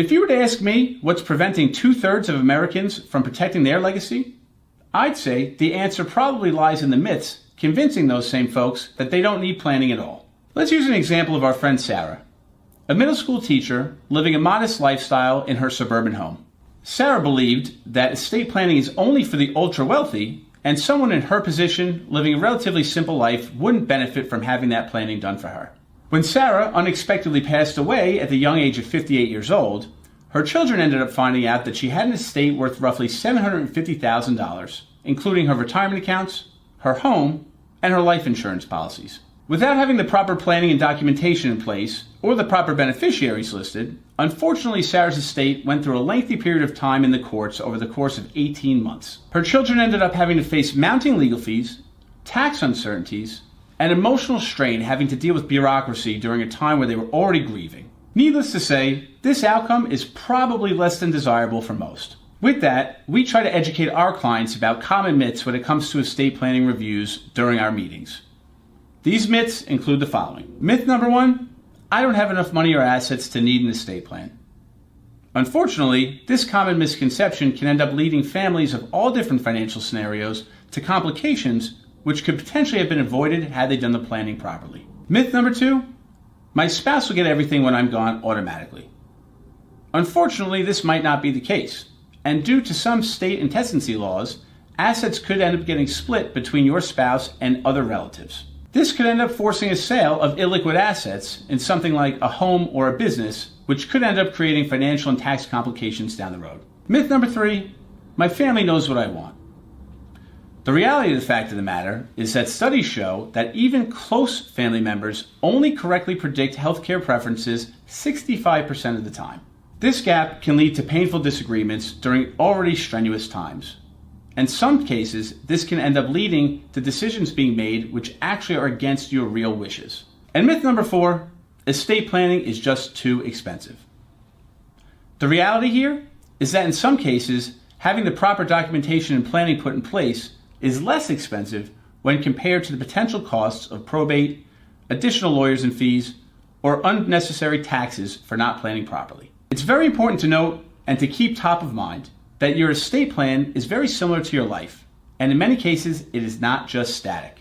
If you were to ask me what's preventing 2/3 of Americans from protecting their legacy, I'd say the answer probably lies in the myths convincing those same folks that they don't need planning at all. Let's use an example of our friend Sarah, a middle school teacher living a modest lifestyle in her suburban home. Sarah believed that estate planning is only for the ultra-wealthy, and someone in her position living a relatively simple life wouldn't benefit from having that planning done for her. When Sarah unexpectedly passed away at the young age of 58 years old, her children ended up finding out that she had an estate worth roughly $750,000, including her retirement accounts, her home, and her life insurance policies. Without having the proper planning and documentation in place, or the proper beneficiaries listed, unfortunately Sarah's estate went through a lengthy period of time in the courts over the course of 18 months. Her children ended up having to face mounting legal fees, tax uncertainties, and emotional strain having to deal with bureaucracy during a time where they were already grieving. Needless to say, this outcome is probably less than desirable for most. With that, we try to educate our clients about common myths when it comes to estate planning reviews during our meetings. These myths include the following. Myth number 1, I don't have enough money or assets to need an estate plan. Unfortunately, this common misconception can end up leading families of all different financial scenarios to complications which could potentially have been avoided had they done the planning properly. Myth number 2, my spouse will get everything when I'm gone automatically. Unfortunately, this might not be the case, and due to some state intestacy laws, assets could end up getting split between your spouse and other relatives. This could end up forcing a sale of illiquid assets in something like a home or a business, which could end up creating financial and tax complications down the road. Myth number 3, my family knows what I want. The reality of the fact of the matter is that studies show that even close family members only correctly predict healthcare preferences 65% of the time. This gap can lead to painful disagreements during already strenuous times. In some cases, this can end up leading to decisions being made which actually are against your real wishes. And myth number 4, estate planning is just too expensive. The reality here is that in some cases, having the proper documentation and planning put in place is less expensive when compared to the potential costs of probate, additional lawyers and fees, or unnecessary taxes for not planning properly. It's very important to note and to keep top of mind that your estate plan is very similar to your life, and in many cases, it is not just static.